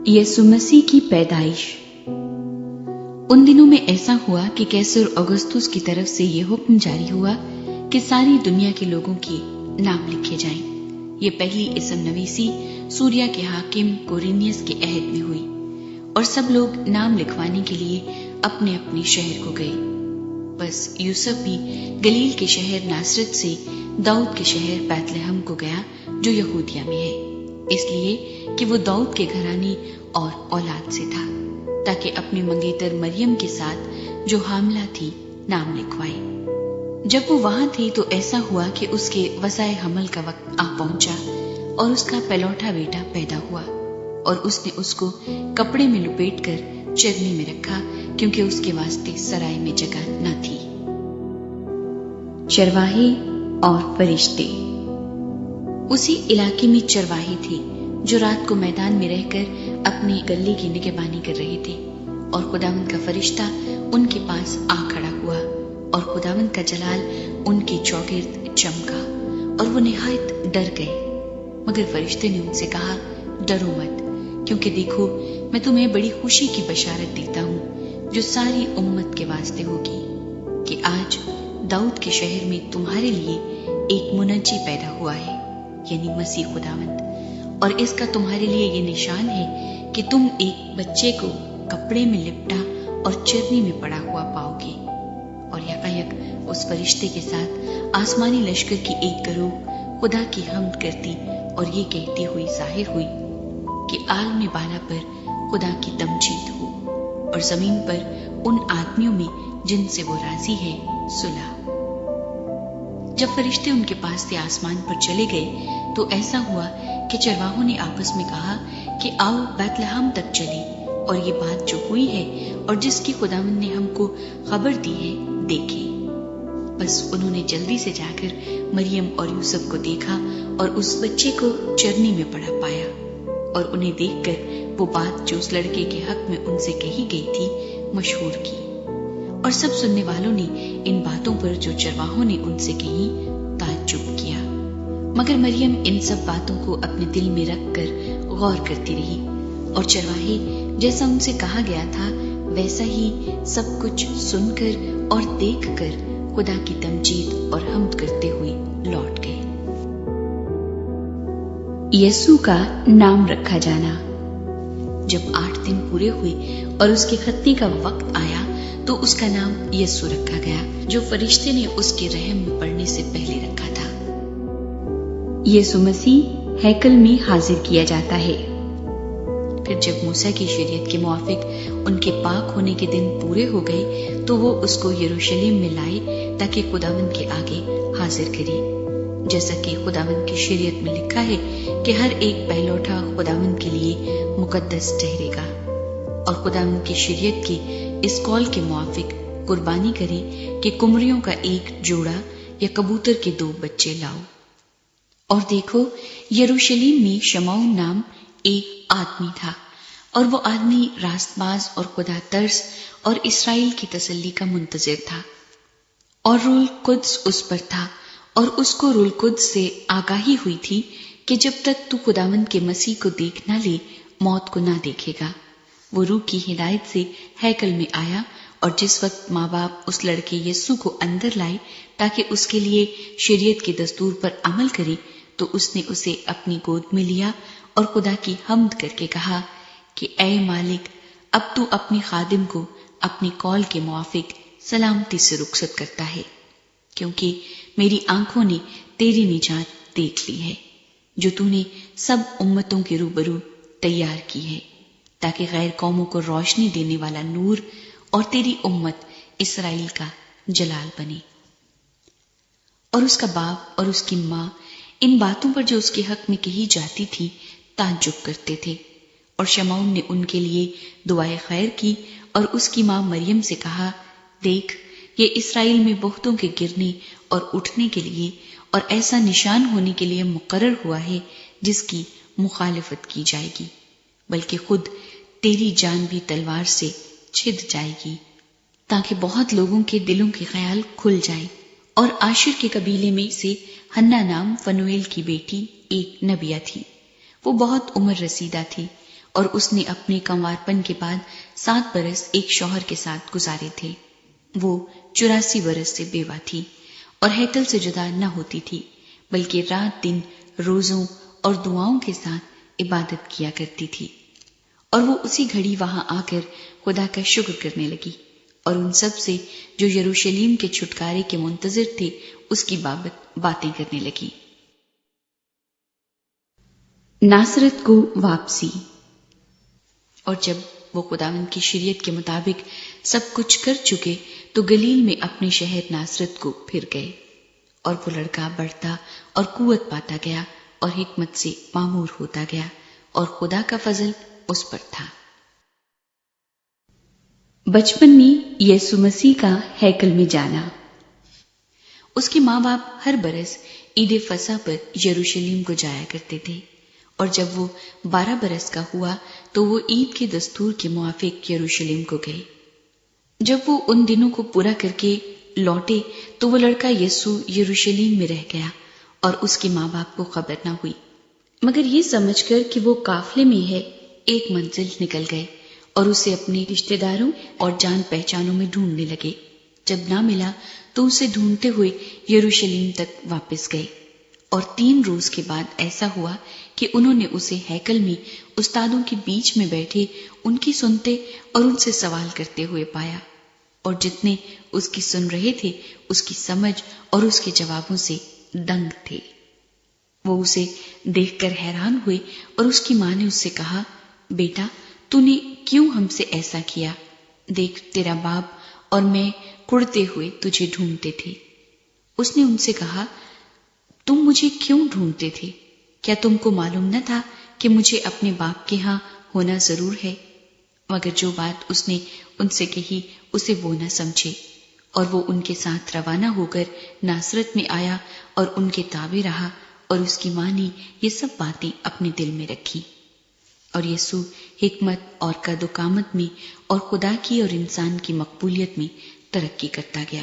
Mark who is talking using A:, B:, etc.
A: यीशु मसीह की पैदाइश। उन दिनों में ऐसा हुआ कि कैसर अगस्तुस की तरफ से यह हुक्म जारी हुआ कि सारी दुनिया के लोगों के नाम लिखे जाएं। ये पहली इसम नवीसी सूरिया के हाकिम कोरिनियस के अहद में हुई और सब लोग नाम लिखवाने के लिए अपने अपने शहर को गए। बस यूसुफ भी गलील के शहर नासरत से दाऊद के शहर बैतलहम को गया जो यहूदिया में है, इसलिए कि वो दाऊद के घराने और औलाद से था, ताकि अपनी मंगेतर मरियम के साथ जो हामला थी नाम लिखवाए। जब वो वहां थी तो ऐसा हुआ कि उसके वसाए हमल का वक्त आ पहुंचा और उसका पहलौठा बेटा पैदा हुआ और उसने उसको कपड़े में लुपेट कर चरनी में रखा, क्योंकि उसके वास्ते सराय में जगह न थी। चरवाहे और फरिश्ते। उसी इलाके में चरवाहे थे जो रात को मैदान में रहकर अपने गले की निगहबानी कर रहे थे, और खुदावंद का फरिश्ता उनके पास आ खड़ा हुआ और खुदावंद का जलाल उनके चौगिर्द चमका और वो निहायत डर गए। मगर फरिश्ते ने उनसे कहा, डरो मत, क्योंकि देखो मैं तुम्हें बड़ी खुशी की बशारत देता हूँ जो सारी उम्मत के वास्ते होगी, कि आज दाऊद के शहर में तुम्हारे लिए एक मुनज्जी पैदा हुआ है, यानी मसीह खुदावंद। और इसका तुम्हारे लिए ये निशान है कि तुम एक बच्चे को कपड़े में लिपटा और चरनी में पड़ा हुआ पाओगे। और यकायक उस फरिश्ते के साथ आसमानी लश्कर की एक गिरोह खुदा की हम्द करती और ये कहती हुई जाहिर हुई कि आलम बाला पर खुदा की तमजीद हो और जमीन पर उन आदमियों में जिनसे वो राजी है सुलह। जब फरिश्ते उनके पास से आसमान पर चले गए तो ऐसा हुआ कि चरवाहों ने आपस में कहा कि आओ बैतलहम तक चले और ये बात जो हुई है और जिसकी खुदावंद ने हमको खबर दी है देखें। बस उन्होंने जल्दी से जाकर मरियम और यूसुफ को देखा और उस बच्चे को चरनी में पड़ा पाया, और उन्हें देखकर वो बात जो उस लड़के के हक में उनसे कही गई थी मशहूर की। और सब सुनने वालों ने इन बातों पर जो चरवाहों ने उनसे कही ताज्जुब किया, मगर मरियम इन सब बातों को अपने दिल में रखकर गौर करती रही, और चरवाहे जैसा उनसे कहा गया था वैसा ही सब कुछ सुनकर और देखकर खुदा की तमजीद और हम्द करते हुए लौट गए। यीशु का नाम रखा जाना। जब 8 दिन पूरे हुए और उसके खतने का वक्त आया तो उसका नाम यीशु रखा गया, जो फरिश्ते ने उसके रहम में पड़ने से पहले रखा था। यीशु मसीह हैकल में हाजिर किया जाता है। फिर जब मूसा की शरीयत के मुआफिक उनके पाक होने के दिन पूरे हो गए तो वो उसको यरूशलेम में लाए ताकि खुदावंद के आगे हाजिर करे, जैसा कि खुदावंद की शरीयत में लिखा है कि हर एक पहलौठा खुदावंद के लिए मुकद्दस ठहरेगा, और खुदावंद की शरीयत के इस कौल के मुआफिक कुर्बानी करे कि कुमरियों का एक जोड़ा या कबूतर के 2 बच्चे लाओ। और देखो, यरूशलेम में शमौन नाम एक आदमी था, और वो आदमी रास्तबाज और खुदा तर्स और इस्राएल की तसल्ली का मुंतजिर था, और रूल कुद्स उस पर था, और उसको रूल कुद्स से आगाही हुई थी कि जब तक तू खुदावंद के मसीह को देख ना ले मौत को ना देखेगा। वो रूह की हिदायत से हैकल में आया, और जिस वक्त माँ बाप उस लड़के यीशु को अंदर लाए ताकि उसके लिए शरीयत के दस्तूर पर अमल करे, तो उसने उसे अपनी गोद में लिया और खुदा की हम्द करके कहा कि ऐ मालिक, अब तू अपनी खादिम को अपनी कौल के मुआफिक सलामती से रुखसत करता है, क्योंकि मेरी आंखों ने तेरी निजात देख ली है, जो तूने सब उम्मतों के रूबरू तैयार की है, ताकि गैर कौमों को रोशनी देने वाला नूर और तेरी उम्मत इस्राएल का जलाल बने। और उसका बाप और उसकी माँ इन बातों पर जो उसके हक में कही जाती थी ताज्जुब करते थे, और शमौन ने उनके लिए दुआए खैर की और उसकी माँ मरियम से कहा, देख, ये इस्राएल में बहुतों के गिरने और उठने के लिए और ऐसा निशान होने के लिए मुकर्रर हुआ है जिसकी मुखालिफत की जाएगी, बल्कि खुद तेरी जान भी तलवार से छिद जाएगी, ताकि बहुत लोगों के दिलों के ख्याल खुल जाए। और आशिर के कबीले में से हन्ना नाम फनुएल की बेटी एक नबिया थी। वो बहुत उम्र रसीदा थी اور اس نے اپنے کنوارپن کے بعد 7 برس ایک شوہر کے ساتھ گزارے تھے۔ وہ 84 برس سے بیوہ تھی اور ہیکل سے جدا نہ ہوتی تھی، بلکہ رات دن روزوں اور دعاؤں کے ساتھ عبادت کیا کرتی تھی۔ اور وہ اسی گھڑی وہاں آ کر خدا کا شکر کرنے لگی اور ان سب سے جو یروشلم کے چھٹکارے کے منتظر تھے اس کی بابت باتیں کرنے لگی۔ ناصرت کو واپسی۔ اور جب وہ خداوند کی شریعت کے مطابق سب کچھ کر چکے تو گلیل میں اپنے شہر ناصرت کو پھر گئے، اور وہ لڑکا بڑھتا اور قوت پاتا گیا اور حکمت سے معمور ہوتا گیا، اور خدا کا فضل اس پر تھا۔ بچپن میں یسوع مسیح کا ہیکل میں جانا۔ اس کے ماں باپ ہر برس عید فصح پر یروشلم کو جایا کرتے تھے، اور جب وہ 12 برس کا ہوا تو وہ عید کے دستور کے موافق یروشلم کو گئے۔ جب وہ ان دنوں کو پورا کر کے لوٹے تو وہ لڑکا یسوع یروشلم میں رہ گیا اور اس کے ماں باپ کو خبر نہ ہوئی، مگر یہ سمجھ کر کہ وہ قافلے میں ہے ایک منزل نکل گئے اور اسے اپنے رشتہ داروں اور جان پہچانوں میں ڈھونڈنے لگے۔ جب نہ ملا تو اسے ڈھونڈتے ہوئے یروشلم تک واپس گئے، اور 3 روز کے بعد ایسا ہوا کہ انہوں نے اسے ہیکل میں استادوں کے بیچ میں بیٹھے ان کی سنتے اور ان سے سوال کرتے ہوئے پایا، اور جتنے اس کی سن رہے تھے اس کی سمجھ اور اس کے جوابوں سے دنگ تھے۔ وہ اسے دیکھ کر حیران ہوئے اور اس کی ماں نے اس سے کہا، بیٹا تو نے کیوں ہم سے ایسا کیا؟ دیکھ تیرا باپ اور میں کڑتے ہوئے تجھے ڈھونڈتے تھے۔ اس نے ان سے کہا، تم مجھے کیوں ڈھونڈتے تھے؟ کیا تم کو معلوم نہ تھا کہ مجھے اپنے باپ کے ہاں ہونا ضرور ہے؟ مگر جو بات اس نے ان سے کہی اسے وہ نہ سمجھے، اور وہ ان کے ساتھ روانہ ہو کر ناصرت میں آیا اور ان کے تابع رہا، اور اس کی ماں نے یہ سب باتیں اپنے دل میں رکھی۔ اور یسوع حکمت اور قد و قامت میں اور خدا کی اور انسان کی مقبولیت میں ترقی کرتا گیا۔